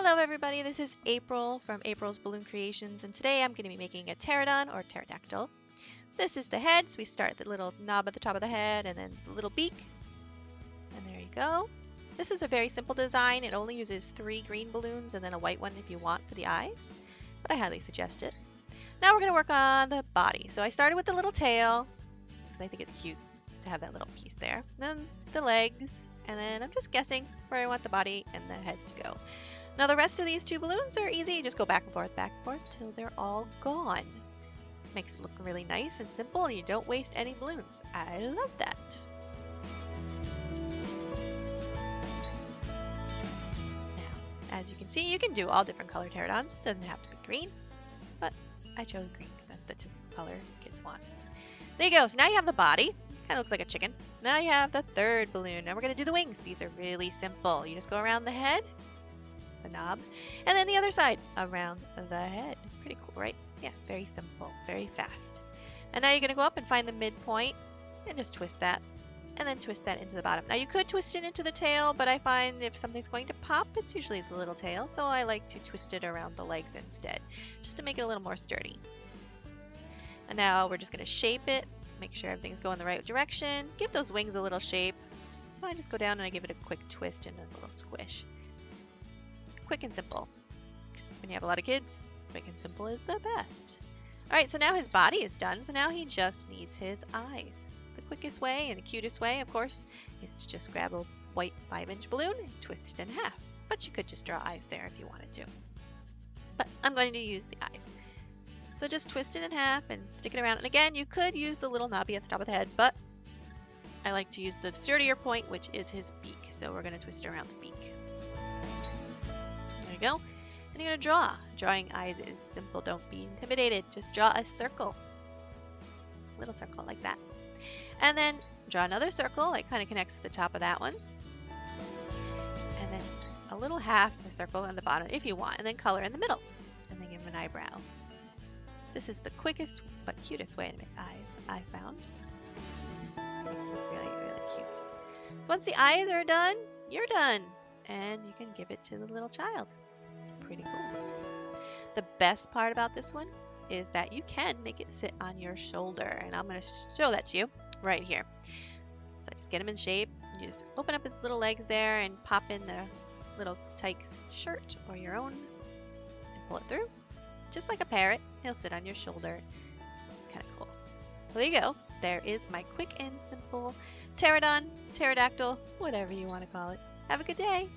Hello everybody, this is April from April's Balloon Creations, and today I'm going to be making a pterodon or pterodactyl. This is the head, so we start at the little knob at the top of the head and then the little beak. And there you go. This is a very simple design. It only uses 3 green balloons and then a white one if you want for the eyes, but I highly suggest it. Now we're going to work on the body. So I started with the little tail, because I think it's cute to have that little piece there. Then the legs, and then I'm just guessing where I want the body and the head to go. Now the rest of these 2 balloons are easy. You just go back and forth till they're all gone. Makes it look really nice and simple, and you don't waste any balloons. I love that. Now, as you can see, you can do all different colored pterodons. It doesn't have to be green, but I chose green because that's the color kids want. There you go. So now you have the body. Kind of looks like a chicken. Now you have the 3rd balloon. Now we're going to do the wings. These are really simple. You just go around the head, the knob, and then the other side around the head. Pretty cool, right? Yeah, very simple, very fast. And now you're going to go up and find the midpoint and just twist that, and then twist that into the bottom. Now you could twist it into the tail, but I find if something's going to pop, it's usually the little tail, so I like to twist it around the legs instead, just to make it a little more sturdy. And now we're just going to shape it, make sure everything's going the right direction, give those wings a little shape. So I just go down and I give it a quick twist and a little squish. Quick and simple. When you have a lot of kids, quick and simple is the best. Alright, so now his body is done, so now he just needs his eyes. The quickest way and the cutest way, of course, is to just grab a white 5-inch balloon and twist it in half. But you could just draw eyes there if you wanted to. But I'm going to use the eyes. So just twist it in half and stick it around. And again, you could use the little knobby at the top of the head, but I like to use the sturdier point, which is his beak. So we're going to twist it around the beak. There you go. And you're going to draw. Drawing eyes is simple. Don't be intimidated. Just draw a circle. Little circle like that. And then draw another circle that kind of connects to the top of that one. And then a little half a circle on the bottom if you want. And then color in the middle. And then give him an eyebrow. This is the quickest but cutest way to make eyes, I found. Makes it look really, really cute. So once the eyes are done, you're done. And you can give it to the little child. It's pretty cool. The best part about this one is that you can make it sit on your shoulder. And I'm going to show that to you right here. So just get him in shape. You just open up his little legs there and pop in the little tyke's shirt or your own and pull it through. Just like a parrot, he'll sit on your shoulder. It's kind of cool. Well, there you go. There is my quick and simple pterodon, pterodactyl, whatever you want to call it. Have a good day.